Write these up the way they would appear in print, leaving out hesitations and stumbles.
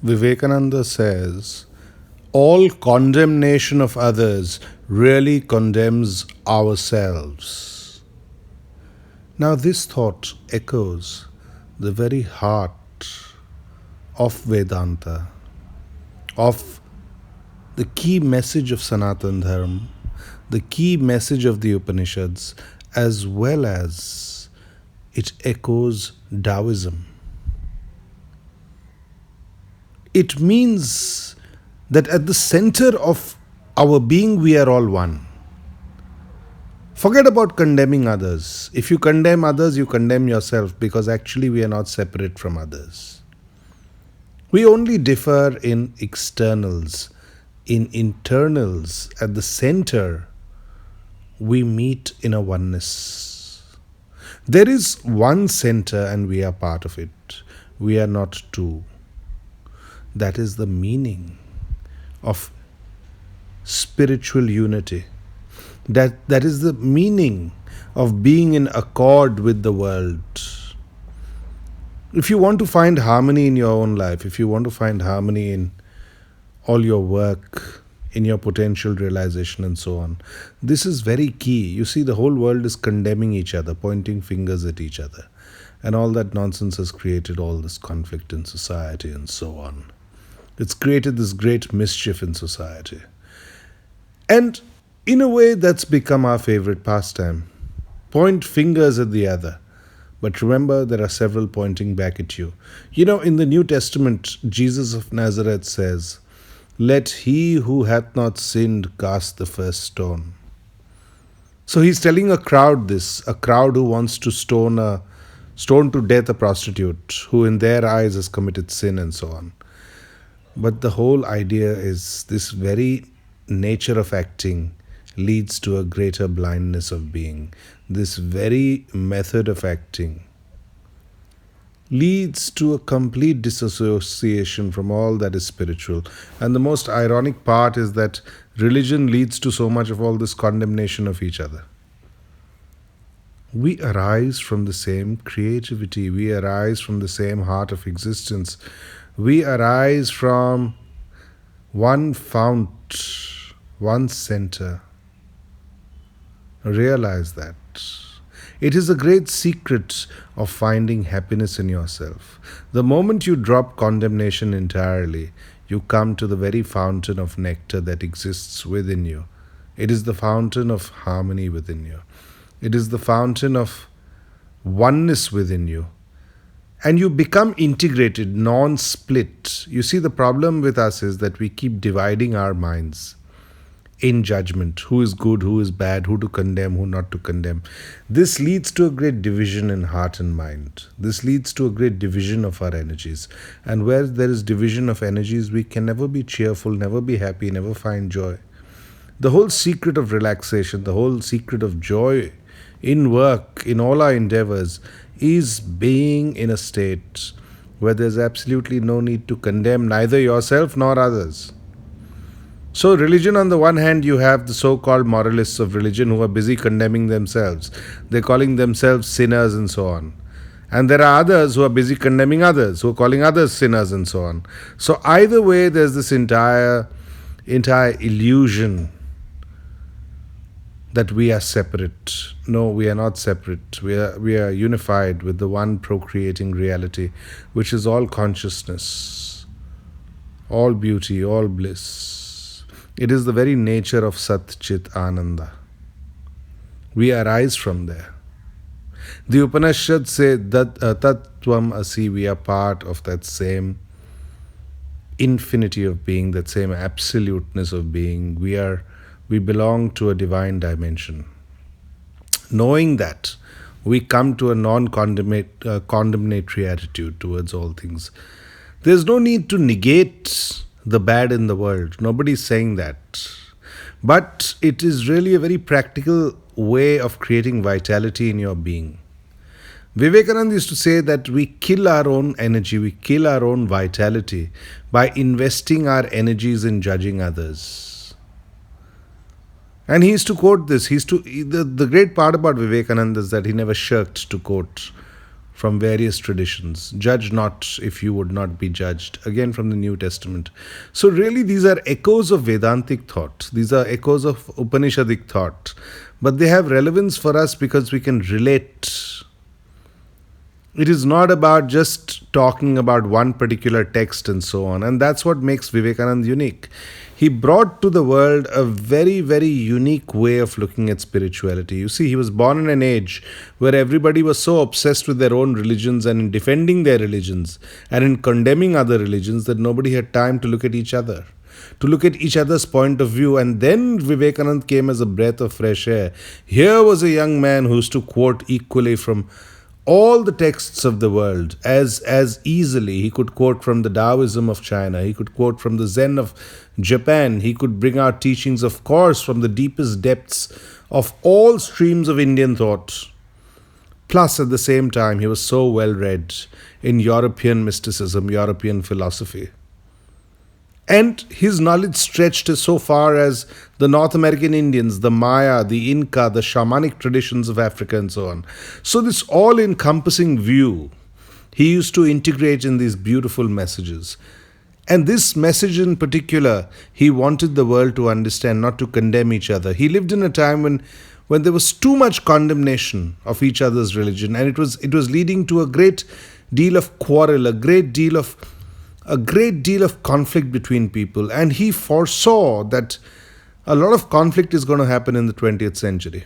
Vivekananda says, all condemnation of others really condemns ourselves. Now, this thought echoes the very heart of Vedanta, of the key message of Sanatan Dharma, the key message of the Upanishads, as well as it echoes Taoism. It means that at the center of our being, we are all one. Forget about condemning others. If you condemn others, you condemn yourself, because actually we are not separate from others. We only differ in externals. In internals, at the center, we meet in a oneness. There is one center and we are part of it. We are not two. That is the meaning of spiritual unity. That is the meaning of being in accord with the world. If you want to find harmony in your own life, if you want to find harmony in all your work, in your potential realization and so on, this is very key. You see, the whole world is condemning each other, pointing fingers at each other. And all that nonsense has created all this conflict in society and so on. It's created this great mischief in society. And in a way, that's become our favorite pastime. Point fingers at the other. But remember, there are several pointing back at you. You know, in the New Testament, Jesus of Nazareth says, "Let he who hath not sinned cast the first stone." So he's telling a crowd this, a crowd who wants to stone to death a prostitute who in their eyes has committed sin and so on. But the whole idea is this very nature of acting leads to a greater blindness of being. This very method of acting leads to a complete disassociation from all that is spiritual. And the most ironic part is that religion leads to so much of all this condemnation of each other. We arise from the same creativity. We arise from the same heart of existence. We arise from one fount, one center. Realize that. It is a great secret of finding happiness in yourself. The moment you drop condemnation entirely, you come to the very fountain of nectar that exists within you. It is the fountain of harmony within you. It is the fountain of oneness within you. And you become integrated, non-split. You see, the problem with us is that we keep dividing our minds in judgment. Who is good, who is bad, who to condemn, who not to condemn. This leads to a great division in heart and mind. This leads to a great division of our energies. And where there is division of energies, we can never be cheerful, never be happy, never find joy. The whole secret of relaxation, the whole secret of joy in work, in all our endeavors, is being in a state where there's absolutely no need to condemn neither yourself nor others. So religion, on the one hand, you have the so-called moralists of religion who are busy condemning themselves. They're calling themselves sinners and so on. And there are others who are busy condemning others, who are calling others sinners and so on. So either way, there's this entire illusion that we are separate. No, we are not separate. We are unified with the one procreating reality, which is all consciousness, all beauty, all bliss. It is the very nature of Sat Chit Ananda. We arise from there. The Upanishads say that Tat Tvam Asi, we are part of that same infinity of being, that same absoluteness of being. We belong to a divine dimension. Knowing that, we come to a non-condemnatory attitude towards all things. There's no need to negate the bad in the world. Nobody's saying that. But it is really a very practical way of creating vitality in your being. Vivekananda used to say that we kill our own energy, we kill our own vitality by investing our energies in judging others. And he used to quote this. The great part about Vivekananda is that he never shirked to quote from various traditions. Judge not if you would not be judged. Again from the New Testament. So, really, these are echoes of Vedantic thought. These are echoes of Upanishadic thought. But they have relevance for us because we can relate. It is not about just talking about one particular text and so on. And that's what makes Vivekananda unique. He brought to the world a very, very unique way of looking at spirituality. You see, he was born in an age where everybody was so obsessed with their own religions and in defending their religions and in condemning other religions that nobody had time to look at each other, to look at each other's point of view. And then Vivekananda came as a breath of fresh air. Here was a young man who used to quote equally from all the texts of the world as easily. He could quote from the Taoism of China, he could quote from the Zen of Japan, he could bring out teachings, of course, from the deepest depths of all streams of Indian thought. Plus, at the same time, he was so well read in European mysticism, European philosophy. And his knowledge stretched as so far as the North American Indians, the Maya, the Inca, the shamanic traditions of Africa, and so on. So, this all encompassing view he used to integrate in these beautiful messages. And this message in particular, he wanted the world to understand, not to condemn each other. He lived in a time when there was too much condemnation of each other's religion, and it was leading to a great deal of quarrel, a great deal of conflict between people. And he foresaw that a lot of conflict is going to happen in the 20th century.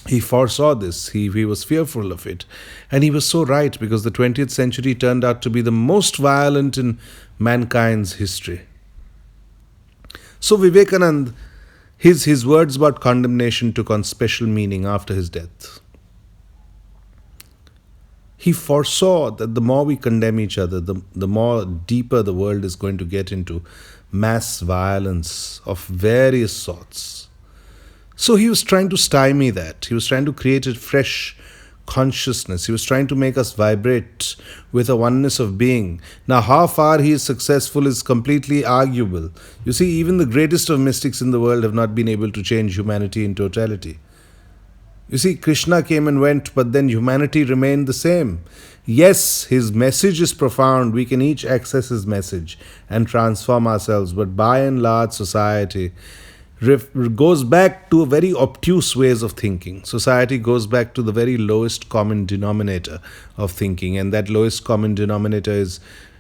He foresaw this. He was fearful of it. And he was so right, because the 20th century turned out to be the most violent in mankind's history. So Vivekananda, his words about condemnation took on special meaning after his death. He foresaw that the more we condemn each other, the more deeper the world is going to get into mass violence of various sorts. So he was trying to stymie that. He was trying to create a fresh consciousness. He was trying to make us vibrate with a oneness of being. Now, how far he is successful is completely arguable. You see, even the greatest of mystics in the world have not been able to change humanity in totality. You see, Krishna came and went, but then humanity remained the same. Yes, his message is profound. We can each access his message and transform ourselves. But by and large, society goes back to very obtuse ways of thinking. Society goes back to the very lowest common denominator of thinking. And that lowest common denominator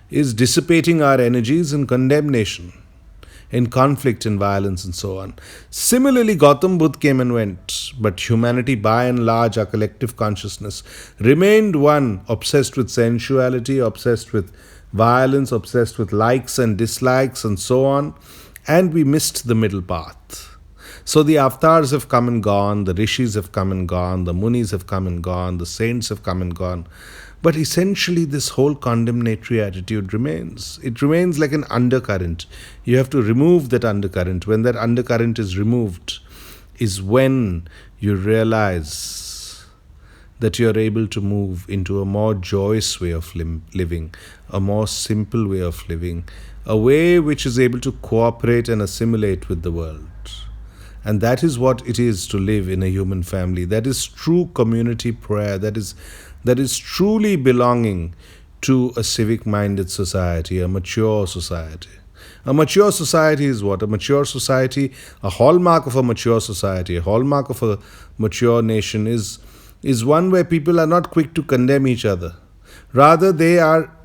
is dissipating our energies in condemnation, in conflict and violence and so on. Similarly, Gautam Buddha came and went, but humanity, by and large, our collective consciousness, remained one, obsessed with sensuality, obsessed with violence, obsessed with likes and dislikes and so on, and we missed the middle path. So the avatars have come and gone, the rishis have come and gone, the munis have come and gone, the saints have come and gone. But essentially, this whole condemnatory attitude remains. It remains like an undercurrent. You have to remove that undercurrent. When that undercurrent is removed, is when you realize that you're able to move into a more joyous way of living, a more simple way of living, a way which is able to cooperate and assimilate with the world. And that is what it is to live in a human family. That is true community prayer. That is truly belonging to a civic-minded society, a mature society. A mature society is what? A mature society, a hallmark of a mature society, a hallmark of a mature nation is one where people are not quick to condemn each other. Rather, they are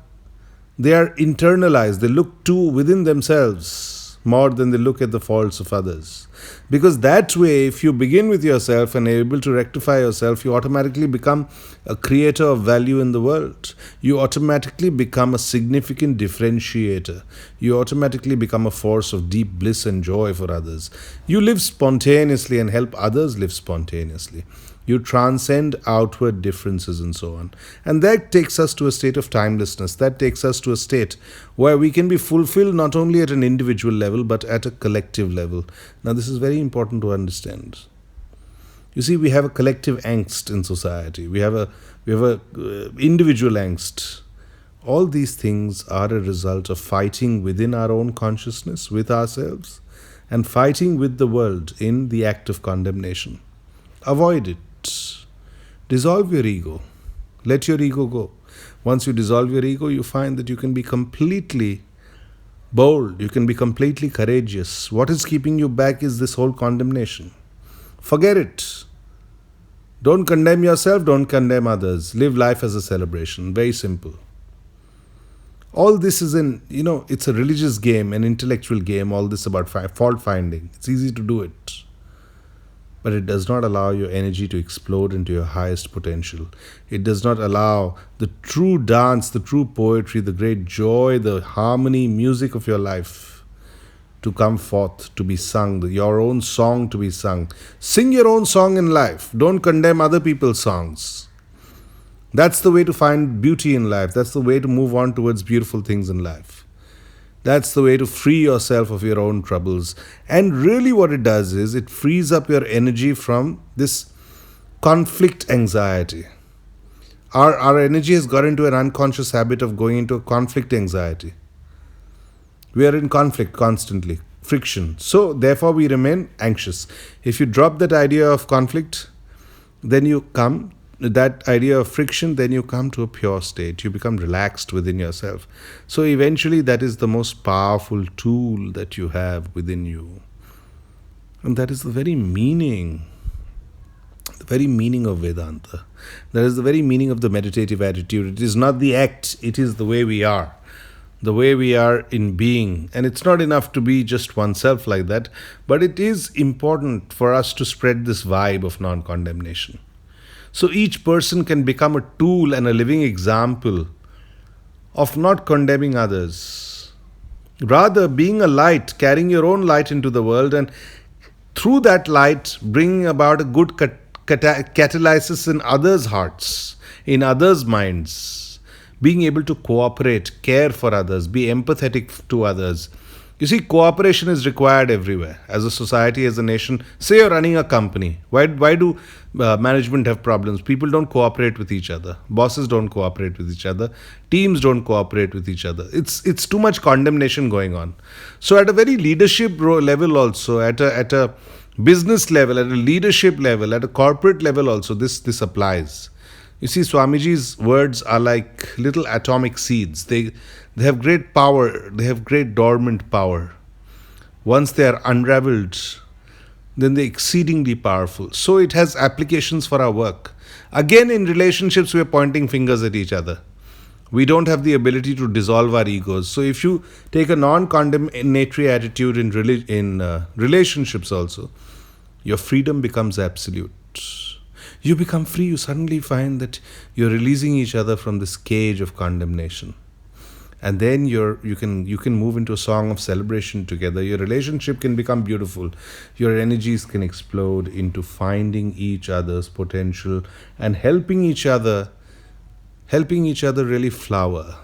internalized. They look to within themselves more than they look at the faults of others. Because that way, if you begin with yourself and are able to rectify yourself, you automatically become a creator of value in the world. You automatically become a significant differentiator. You automatically become a force of deep bliss and joy for others. You live spontaneously and help others live spontaneously. You transcend outward differences and so on. And that takes us to a state of timelessness. That takes us to a state where we can be fulfilled not only at an individual level, but at a collective level. Now, this is very important to understand. You see, we have a collective angst in society. We have a individual angst. All these things are a result of fighting within our own consciousness, with ourselves, and fighting with the world in the act of condemnation. Avoid it. Dissolve your ego. Let your ego go. Once you dissolve your ego, you find that you can be completely bold, you can be completely courageous. What is keeping you back is this whole condemnation. Forget it. Don't condemn yourself, don't condemn others. Live life as a celebration. Very simple. All this is it's a religious game, an intellectual game, all this about fault finding. It's easy to do it. But it does not allow your energy to explode into your highest potential. It does not allow the true dance, the true poetry, the great joy, the harmony, music of your life to come forth, to be sung, your own song to be sung. Sing your own song in life. Don't condemn other people's songs. That's the way to find beauty in life. That's the way to move on towards beautiful things in life. That's the way to free yourself of your own troubles. And really what it does is it frees up your energy from this conflict anxiety. Our energy has got into an unconscious habit of going into a conflict anxiety. We are in conflict constantly, friction. So therefore we remain anxious. If you drop that idea of conflict, then you come that idea of friction, then you come to a pure state. You become relaxed within yourself. So eventually that is the most powerful tool that you have within you. And that is the very meaning of Vedanta. That is the very meaning of the meditative attitude. It is not the act, it is the way we are. The way we are in being. And it's not enough to be just oneself like that, but it is important for us to spread this vibe of non-condemnation. So each person can become a tool and a living example of not condemning others. Rather, being a light, carrying your own light into the world, and through that light, bringing about a good catalysis in others' hearts, in others' minds. Being able to cooperate, care for others, be empathetic to others. You see, cooperation is required everywhere. As a society, as a nation, say you're running a company. Why do management have problems? People don't cooperate with each other. Bosses don't cooperate with each other. Teams don't cooperate with each other. It's too much condemnation going on. So at a very leadership level also, at a business level, at a leadership level, at a corporate level also, this applies. You see, Swamiji's words are like little atomic seeds. They have great power. They have great dormant power. Once they are unraveled, then they're exceedingly powerful. So it has applications for our work. Again, in relationships, we are pointing fingers at each other. We don't have the ability to dissolve our egos. So if you take a non-condemnatory attitude in relationships also, your freedom becomes absolute. You become free. You suddenly find that you're releasing each other from this cage of condemnation. And then you can move into a song of celebration together. Your relationship can become beautiful. Your energies can explode into finding each other's potential and helping each other really flower.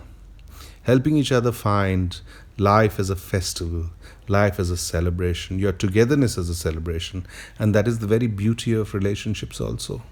Helping each other find life as a festival, life as a celebration, your togetherness as a celebration. And that is the very beauty of relationships also.